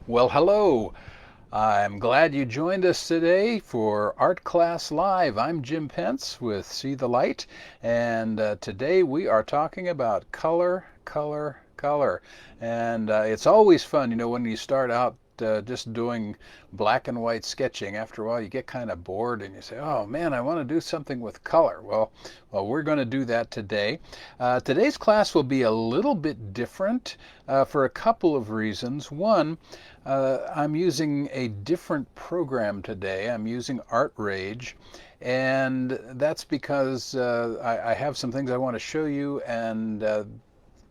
Well, hello. I'm glad you joined us today for Art Class Live. I'm Jim Pence with See the Light, and today we are talking about color, color, color. And it's always fun, when you start out just doing black and white sketching. After a while, you get kind of bored and you say, "Oh man, I want to do something with color." Well, we're going to do that today. Today's class will be a little bit different for a couple of reasons. One, I'm using a different program today. I'm using ArtRage, and that's because I have some things I want to show you, and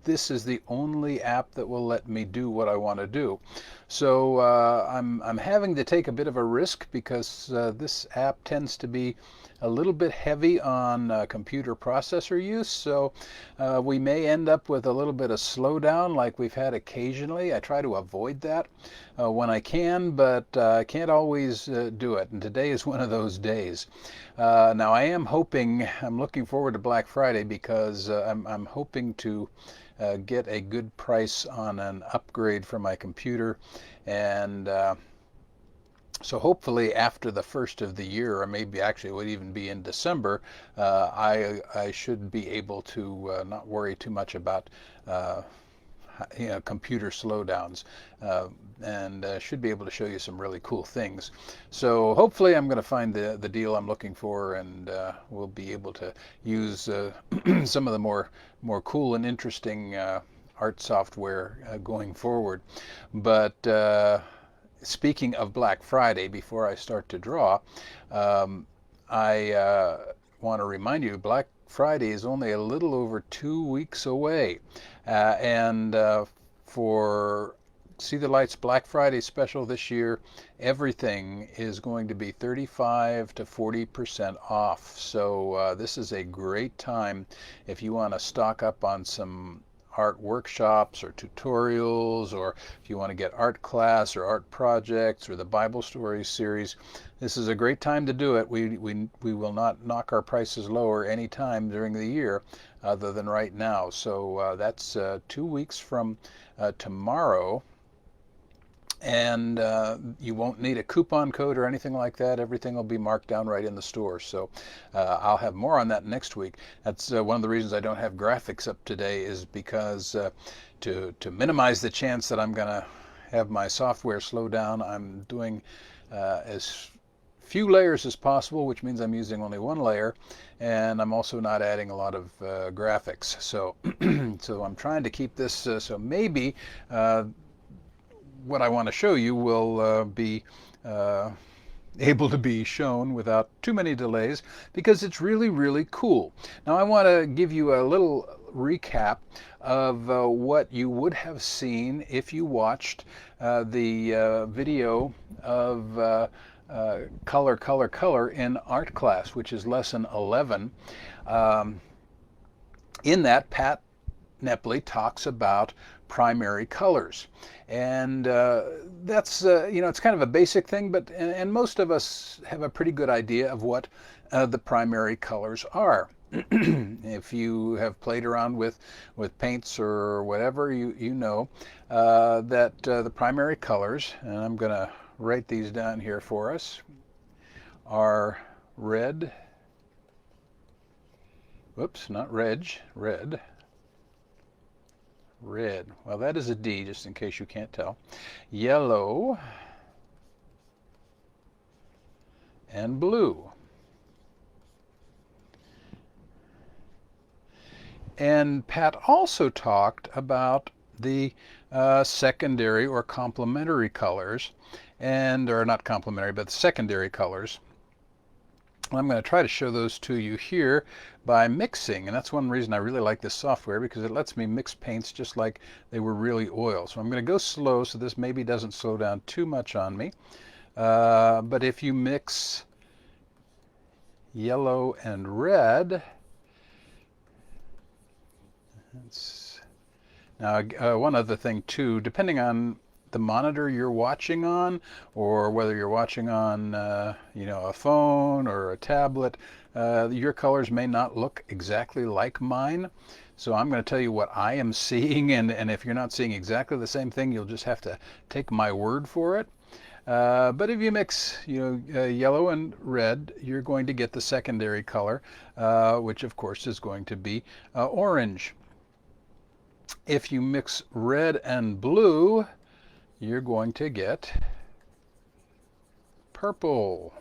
this is the only app that will let me do what I want to do. So I'm having to take a bit of a risk because this app tends to be a little bit heavy on computer processor use. So we may end up with a little bit of slowdown like we've had occasionally. I try to avoid that when I can, but I can't always do it. And today is one of those days. Now I'm looking forward to Black Friday because I'm hoping to get a good price on an upgrade for my computer. And so hopefully after the first of the year, or maybe actually it would even be in December, I should be able to not worry too much about computer slowdowns, and should be able to show you some really cool things. So hopefully I'm going to find the deal I'm looking for, and we'll be able to use some of the more cool and interesting art software going forward. But speaking of Black Friday, before I start to draw, I want to remind you Black Friday is only a little over 2 weeks away. And for See the Light's Black Friday special this year, everything is going to be 35 to 40% off. So this is a great time if you want to stock up on some art workshops or tutorials, or if you want to get art class or art projects or the Bible Stories series. This is a great time to do it. We will not knock our prices lower any time during the year other than right now. So that's 2 weeks from tomorrow. And you won't need a coupon code or anything like that. Everything will be marked down right in the store. So I'll have more on that next week. That's one of the reasons I don't have graphics up today, is because to minimize the chance that I'm going to have my software slow down, I'm doing as few layers as possible, which means I'm using only one layer, and I'm also not adding a lot of graphics. So so I'm trying to keep this so maybe what I want to show you will be able to be shown without too many delays, because it's really, really cool. Now I want to give you a little recap of what you would have seen if you watched the video of Color, Color, Color in art class, which is lesson 11. In that, Pat Nepley talks about primary colors. And that's, it's kind of a basic thing, but and most of us have a pretty good idea of what the primary colors are. If you have played around with paints or whatever, you know that the primary colors, and I'm going to write these down here for us, are red, whoops, not reg, red, red, well that is a D just in case you can't tell, yellow, and blue. And Pat also talked about the secondary or complementary colors, or not complementary, but secondary colors. I'm going to try to show those to you here by mixing, and that's one reason I really like this software, because it lets me mix paints just like they were really oil. So I'm going to go slow so this maybe doesn't slow down too much on me. But if you mix yellow and red, now one other thing too, depending on the monitor you're watching on, or whether you're watching on a phone or a tablet, Your colors may not look exactly like mine, so I'm going to tell you what I am seeing, and if you're not seeing exactly the same thing, you'll just have to take my word for it. But if you mix, yellow and red, you're going to get the secondary color, which of course is going to be orange. If you mix red and blue, you're going to get purple.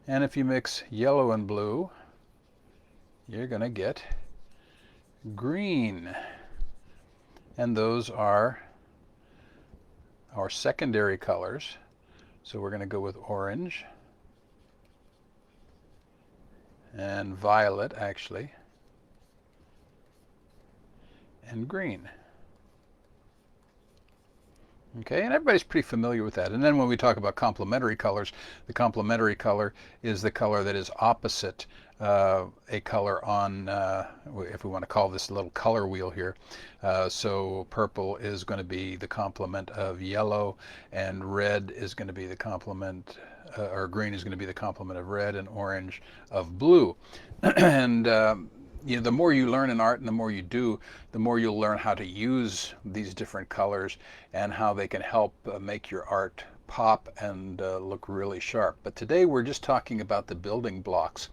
And if you mix yellow and blue, you're going to get green. And those are our secondary colors. So we're going to go with orange and violet, actually, and green. Okay, and everybody's pretty familiar with that. And then when we talk about complementary colors, the complementary color is the color that is opposite a color on, if we want to call this a little color wheel here. So purple is going to be the complement of yellow, and red is going to be the complement, or green is going to be the complement of red, and orange of blue. And the more you learn in art and the more you do, the more you'll learn how to use these different colors and how they can help make your art pop and look really sharp. But today we're just talking about the building blocks.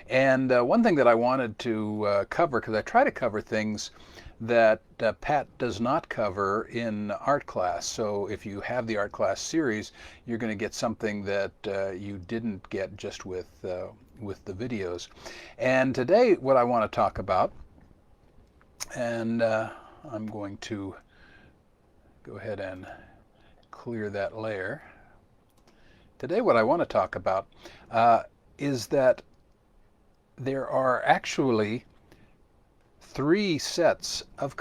And one thing that I wanted to cover, because I try to cover things that Pat does not cover in art class. So if you have the art class series, you're going to get something that you didn't get just with the videos. And today what I want to talk about, and I'm going to go ahead and clear that layer. Today what I want to talk about is that there are actually three sets of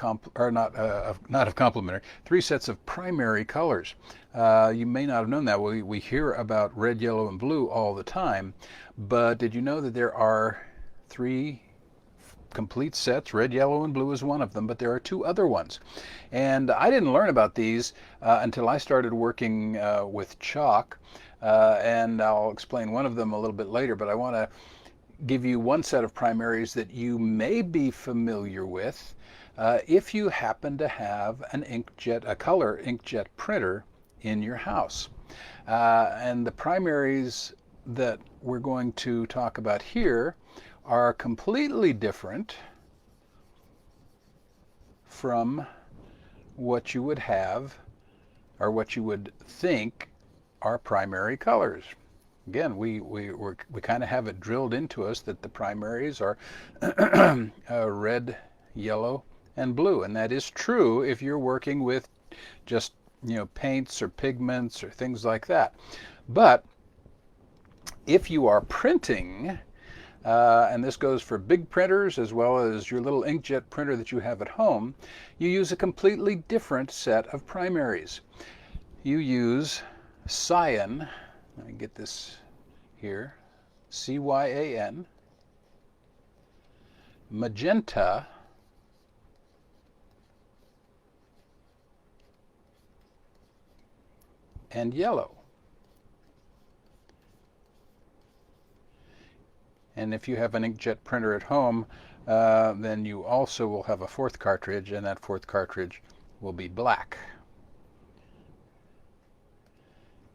three sets of primary colors. You may not have known that. We hear about red, yellow, and blue all the time, but did you know that there are three complete sets? Red, yellow, and blue is one of them, but there are two other ones. And I didn't learn about these until I started working with chalk, and I'll explain one of them a little bit later, but I want to give you one set of primaries that you may be familiar with if you happen to have a color inkjet printer in your house. And the primaries that we're going to talk about here are completely different from what you would have, or what you would think are primary colors. Again, we kind of have it drilled into us that the primaries are red, yellow, and blue. And that is true if you're working with just, paints or pigments or things like that. But if you are printing, and this goes for big printers as well as your little inkjet printer that you have at home, you use a completely different set of primaries. You use cyan. Let me get this here. C-Y-A-N. Magenta. And yellow. And if you have an inkjet printer at home, then you also will have a fourth cartridge, and that fourth cartridge will be black.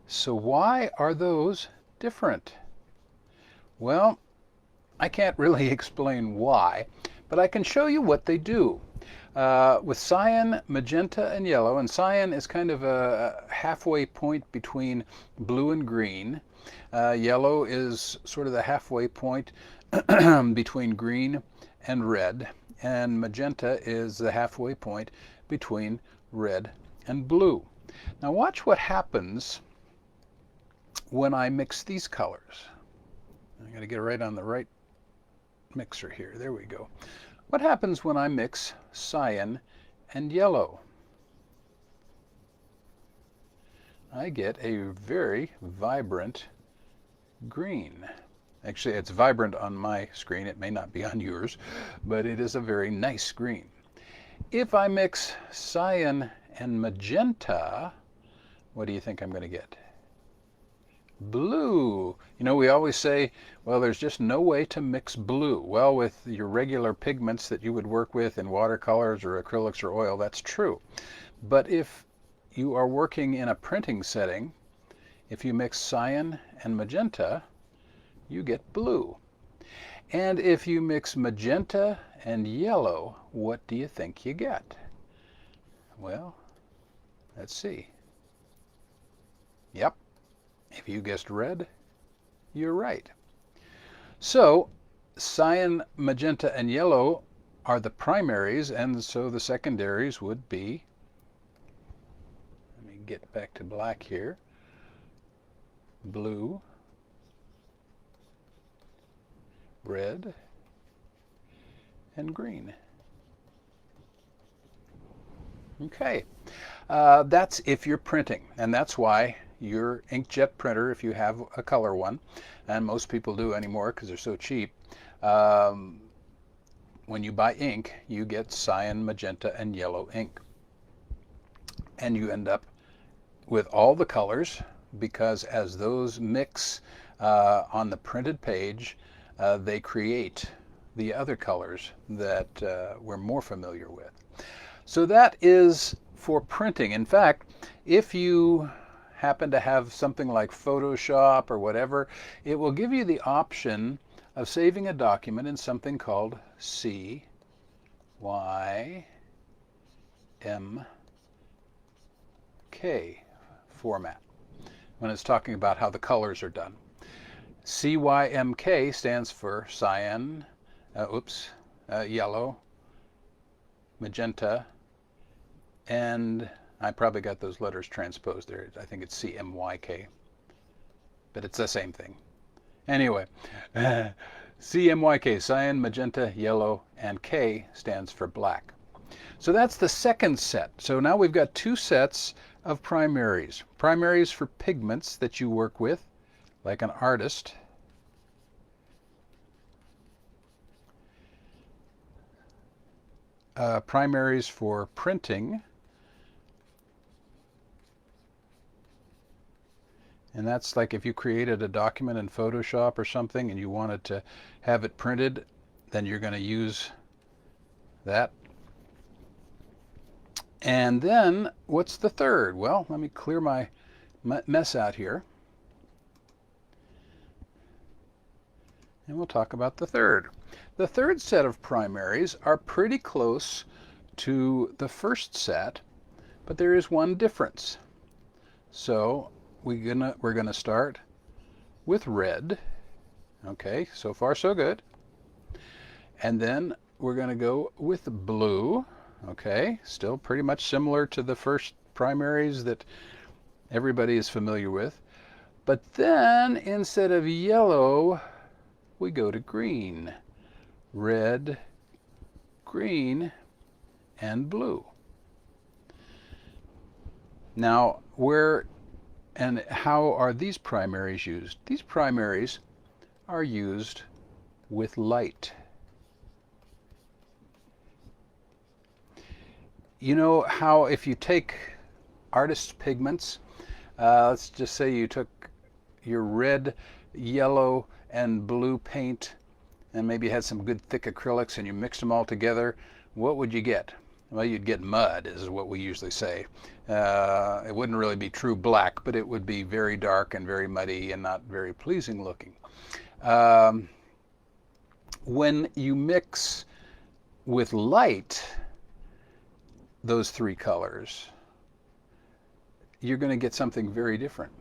So why are those different? Well, I can't really explain why, but I can show you what they do. With cyan, magenta, and yellow, and cyan is kind of a halfway point between blue and green. Yellow is sort of the halfway point between green and red, and magenta is the halfway point between red and blue. Now watch what happens when I mix these colors. I'm going to get it right on the right mixer here. There we go. What happens when I mix cyan and yellow? I get a very vibrant green. Actually, it's vibrant on my screen. It may not be on yours, but it is a very nice green. If I mix cyan and magenta, what do you think I'm going to get? Blue. You know, we always say, well, there's just no way to mix blue. Well, with your regular pigments that you would work with in watercolors or acrylics or oil, that's true. But if you are working in a printing setting, if you mix cyan and magenta, you get blue. And if you mix magenta and yellow, what do you think you get? Well, let's see. Yep, if you guessed red, you're right. So cyan, magenta, and yellow are the primaries, and so the secondaries would be, let me get back to black here, blue, red, and green. Okay, that's if you're printing, and that's why your inkjet printer, if you have a color one, and most people do anymore because they're so cheap, when you buy ink, you get cyan, magenta, and yellow ink. And you end up with all the colors because as those mix on the printed page, they create the other colors that we're more familiar with. So that is for printing. In fact, if you happen to have something like Photoshop or whatever, it will give you the option of saving a document in something called CYMK format when it's talking about how the colors are done. CYMK stands for cyan, yellow, magenta, and I probably got those letters transposed there. I think it's CMYK, but it's the same thing. Anyway, CMYK, cyan, magenta, yellow, and K stands for black. So that's the second set. So now we've got two sets of primaries. Primaries for pigments that you work with, like an artist. Primaries for printing. And that's like if you created a document in Photoshop or something and you wanted to have it printed, then you're going to use that. And then what's the third? Well, let me clear my mess out here. And we'll talk about the third. The third set of primaries are pretty close to the first set, but there is one difference. So we're gonna start with red. Okay, so far so good. And then we're gonna go with blue. Okay, still pretty much similar to the first primaries that everybody is familiar with. But then instead of yellow, we go to green. Red, green, and blue. Now, where and how are these primaries used? These primaries are used with light. You know how if you take artist's pigments, let's just say you took your red, yellow, and blue paint and maybe had some good thick acrylics and you mixed them all together, what would you get? Well, you'd get mud, is what we usually say. It wouldn't really be true black, but it would be very dark and very muddy and not very pleasing looking. When you mix with light those three colors, you're going to get something very different.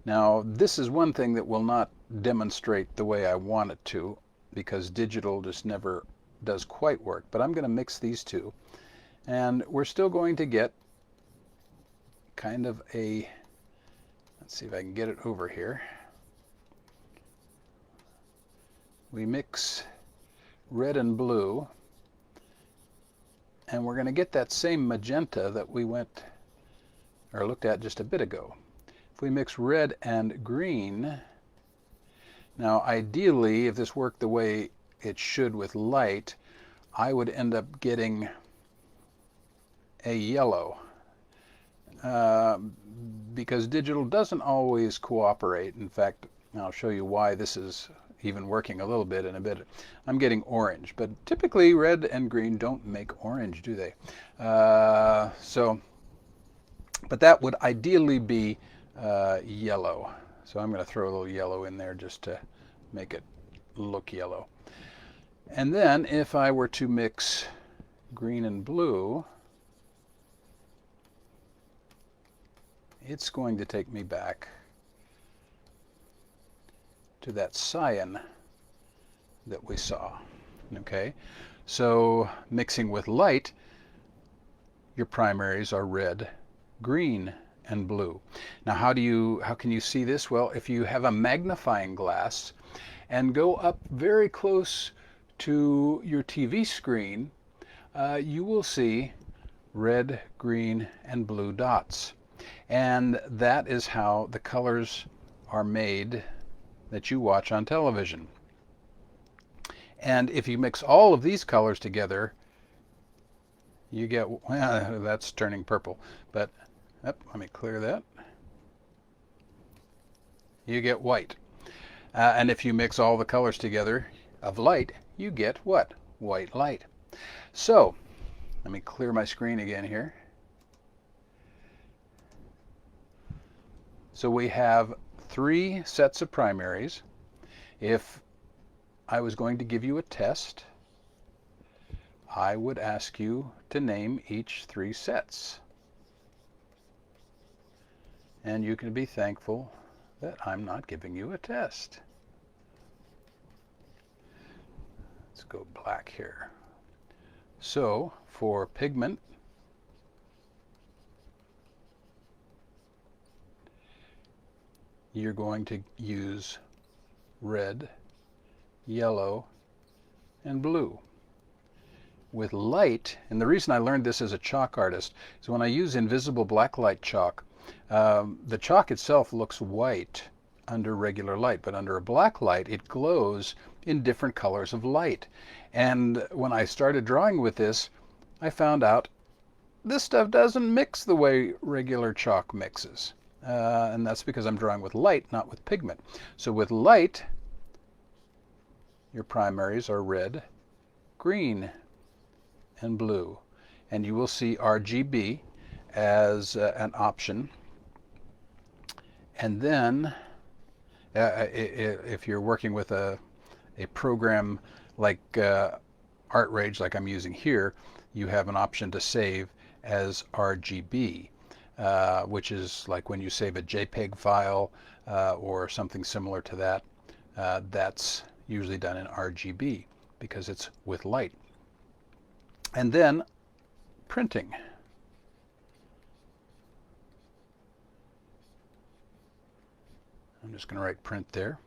Now, this is one thing that will not demonstrate the way I want it to, because digital just never does quite work. But I'm going to mix these two, and we're still going to get kind of a, let's see if I can get it over here. We mix red and blue, and we're going to get that same magenta that we went or looked at just a bit ago. If we mix red and green, now ideally, if this worked the way it should with light, I would end up getting a yellow. uh, because digital doesn't always cooperate. In fact, I'll show you why this is even working a little bit in a bit. I'm getting orange, but typically red and green don't make orange, do they? But that would ideally be yellow. So I'm going to throw a little yellow in there just to make it look yellow. And then if I were to mix green and blue, it's going to take me back to that cyan that we saw. Okay, so mixing with light, your primaries are red, green, and blue. Now how can you see this? Well, if you have a magnifying glass and go up very close to your TV screen, you will see red, green, and blue dots. And that is how the colors are made that you watch on television. And if you mix all of these colors together, you get, well, that's turning purple, but let me clear that. You get white. And if you mix all the colors together of light, you get what? White light. So, let me clear my screen again here. So we have 3 sets of primaries. If I was going to give you a test, I would ask you to name each 3 sets. And you can be thankful that I'm not giving you a test. Let's go black here. So for pigment, you're going to use red, yellow, and blue. With light, and the reason I learned this as a chalk artist is when I use invisible blacklight chalk, the chalk itself looks white under regular light, but under a black light it glows in different colors of light. And when I started drawing with this, I found out this stuff doesn't mix the way regular chalk mixes. And that's because I'm drawing with light, not with pigment. So with light, your primaries are red, green, and blue. And you will see RGB as an option. And then if you're working with a program like ArtRage, like I'm using here, you have an option to save as RGB, which is like when you save a JPEG file or something similar to that. That's usually done in RGB because it's with light. And then printing. I'm just going to write print there.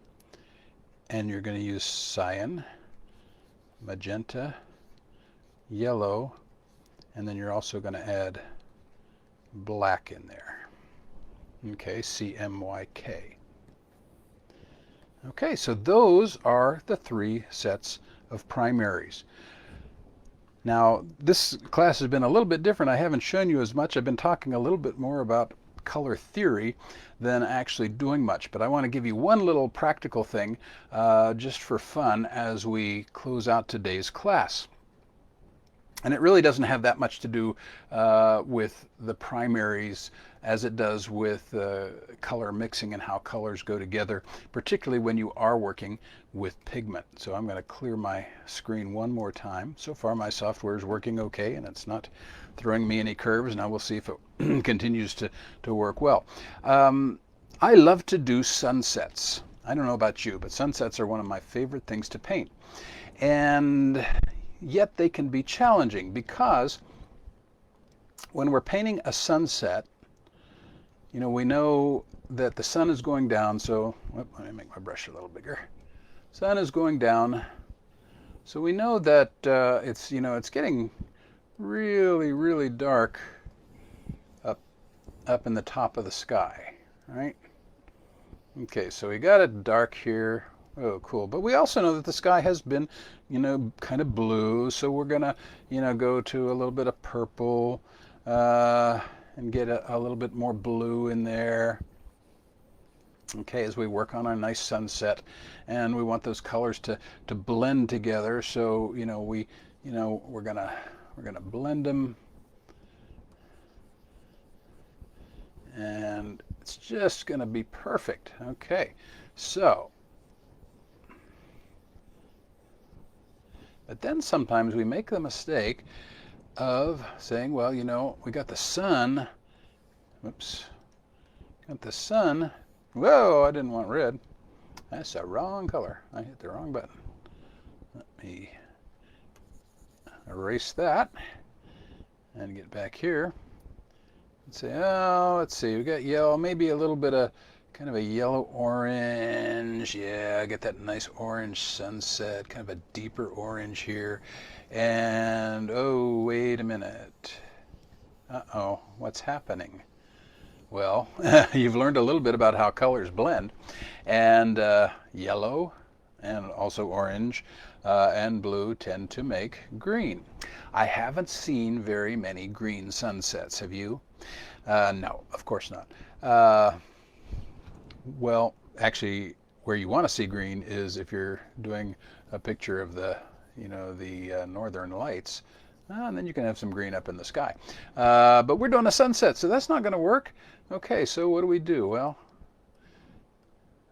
And you're going to use cyan, magenta, yellow, and then you're also going to add black in there. Okay, CMYK. Okay, so those are the 3 sets of primaries. Now, this class has been a little bit different. I haven't shown you as much. I've been talking a little bit more about color theory than actually doing much. But I want to give you one little practical thing just for fun as we close out today's class. And it really doesn't have that much to do with the primaries as it does with color mixing and how colors go together, particularly when you are working with pigment. So I'm going to clear my screen one more time. So far my software is working okay and it's not throwing me any curves. Now we'll see if it continues to work well. I love to do sunsets. I don't know about you, but sunsets are one of my favorite things to paint. And yet they can be challenging because when we're painting a sunset, you know, we know that the sun is going down, so let me make my brush a little bigger. Sun is going down, so we know that it's getting really, really dark up in the top of the sky, right? Okay, so we got it dark here. Oh, cool. But we also know that the sky has been, kind of blue, so we're gonna, go to a little bit of purple, and get a little bit more blue in there. Okay, as we work on our nice sunset, and we want those colors to blend together. So we're gonna blend them, and it's just gonna be perfect. Okay, so. But then sometimes we make the mistake of saying, well, we got the sun. Oops. Got the sun. Whoa, I didn't want red. That's the wrong color. I hit the wrong button. Let me erase that and get back here and say, oh, let's see. We got yellow, maybe a little bit of kind of a yellow orange. Yeah, get that nice orange sunset, kind of a deeper orange here. And oh, wait a minute. Uh-oh, what's happening? Well, you've learned a little bit about how colors blend, and yellow and also orange and blue tend to make green. I haven't seen very many green sunsets. Have you? No, of course not. Well, actually, where you want to see green is if you're doing a picture of the northern lights, and then you can have some green up in the sky. But we're doing a sunset, so that's not going to work. Okay, so what do? Well,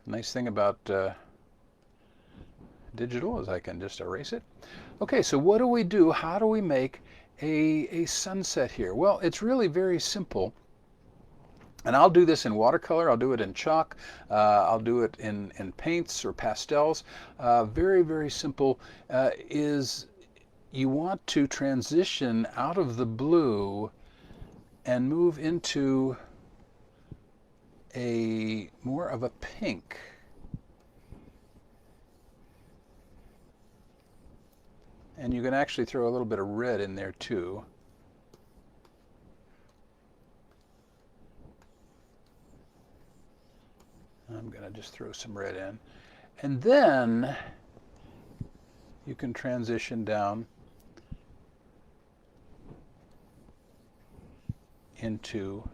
nice thing about digital is I can just erase it. Okay, so what do? How do we make a sunset here? Well, it's really very simple. And I'll do this in watercolor, I'll do it in chalk, I'll do it in paints or pastels. Very, very simple is you want to transition out of the blue and move into a more of a pink. And you can actually throw a little bit of red in there too. I'm going to just throw some red in. And then you can transition down into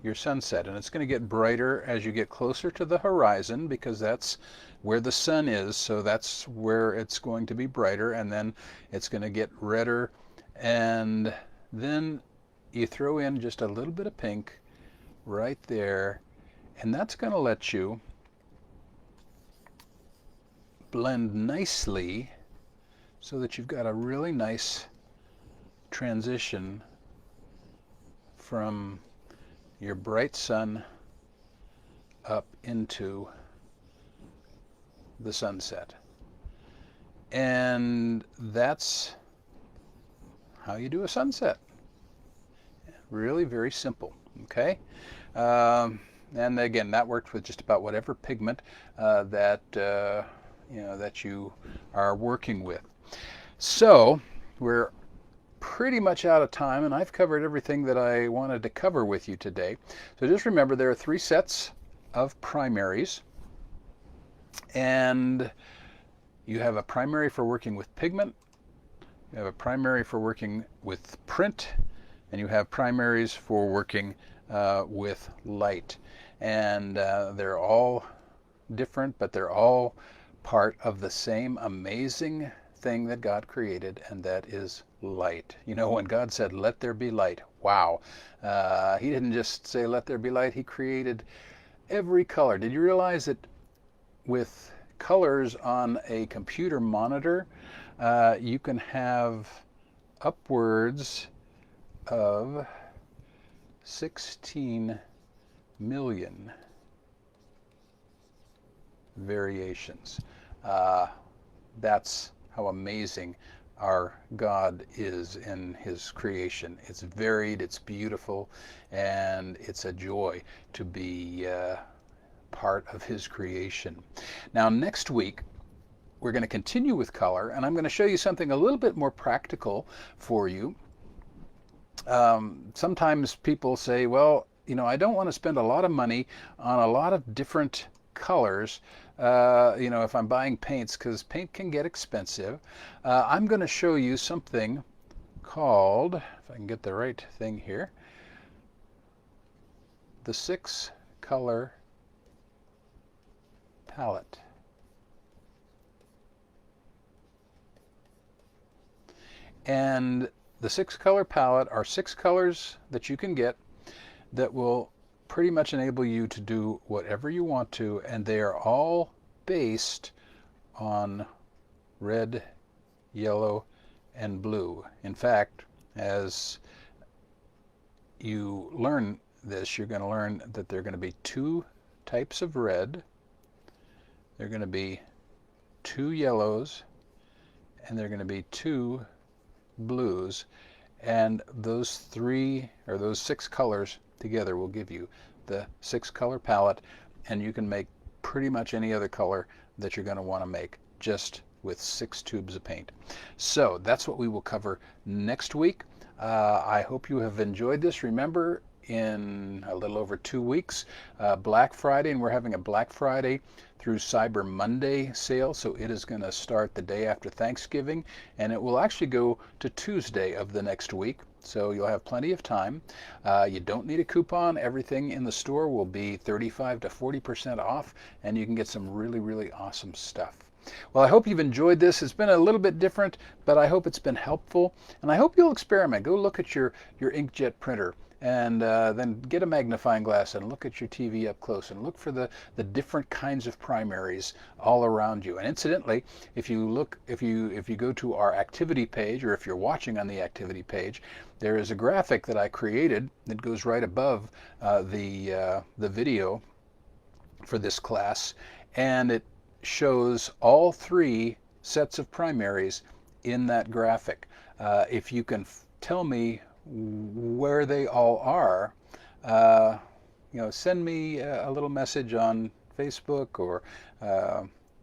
your sunset. And it's going to get brighter as you get closer to the horizon because that's where the sun is. So that's where it's going to be brighter. And then it's going to get redder. And then you throw in just a little bit of pink right there. And that's going to let you blend nicely so that you've got a really nice transition from your bright sun up into the sunset. And that's how you do a sunset. Really very simple, okay? And again, that works with just about whatever pigment that you are working with. So we're pretty much out of time, and I've covered everything that I wanted to cover with you today. So just remember, there are 3 sets of primaries, and you have a primary for working with pigment, you have a primary for working with print, and you have primaries for working with light. And they're all different, but they're all part of the same amazing thing that God created, and that is light. You know, when God said, "Let there be light," wow. He didn't just say, "Let there be light." He created every color. Did you realize that with colors on a computer monitor, you can have upwards of 16 million variations. That's how amazing our God is in his creation. It's varied, it's beautiful, and it's a joy to be part of his creation. Now, next week, we're going to continue with color, and I'm going to show you something a little bit more practical for you. Sometimes people say, well, I don't want to spend a lot of money on a lot of different colors, if I'm buying paints, because paint can get expensive. I'm going to show you something called, if I can get the right thing here, the 6-color palette. And the 6-color palette are 6 colors that you can get that will pretty much enable you to do whatever you want to, and they are all based on red, yellow, and blue. In fact, as you learn this, you're going to learn that there are going to be 2 types of red, there are going to be 2 yellows, and there are going to be 2 blues, and those 6 colors together will give you the 6-color palette, and you can make pretty much any other color that you're going to want to make just with 6 tubes of paint. So that's what we will cover next week. I hope you have enjoyed this. Remember, in a little over 2 weeks, Black Friday, and we're having a Black Friday through Cyber Monday sale, so it is going to start the day after Thanksgiving, and it will actually go to Tuesday of the next week, so you'll have plenty of time. You don't need a coupon. Everything in the store will be 35 to 40% off, and you can get some really, really awesome stuff. Well, I hope you've enjoyed this. It's been a little bit different, but I hope it's been helpful, and I hope you'll experiment. Go look at your inkjet printer, and then get a magnifying glass and look at your TV up close and look for the different kinds of primaries all around you. And incidentally, if you go to our activity page, or if you're watching on the activity page, there is a graphic that I created that goes right above the video for this class, and it shows all 3 sets of primaries in that graphic. If you can tell me where they all are, send me a little message on Facebook, or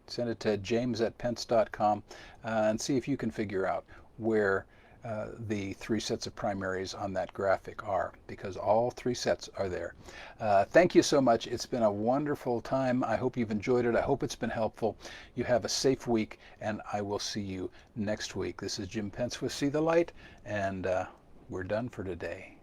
send it to james@pence.com, and see if you can figure out where the 3 sets of primaries on that graphic are, because all 3 sets are there. Thank you so much. It's been a wonderful time. I hope you've enjoyed it. I hope it's been helpful. You have a safe week, and I will see you next week. This is Jim Pence with See the Light, and we're done for today.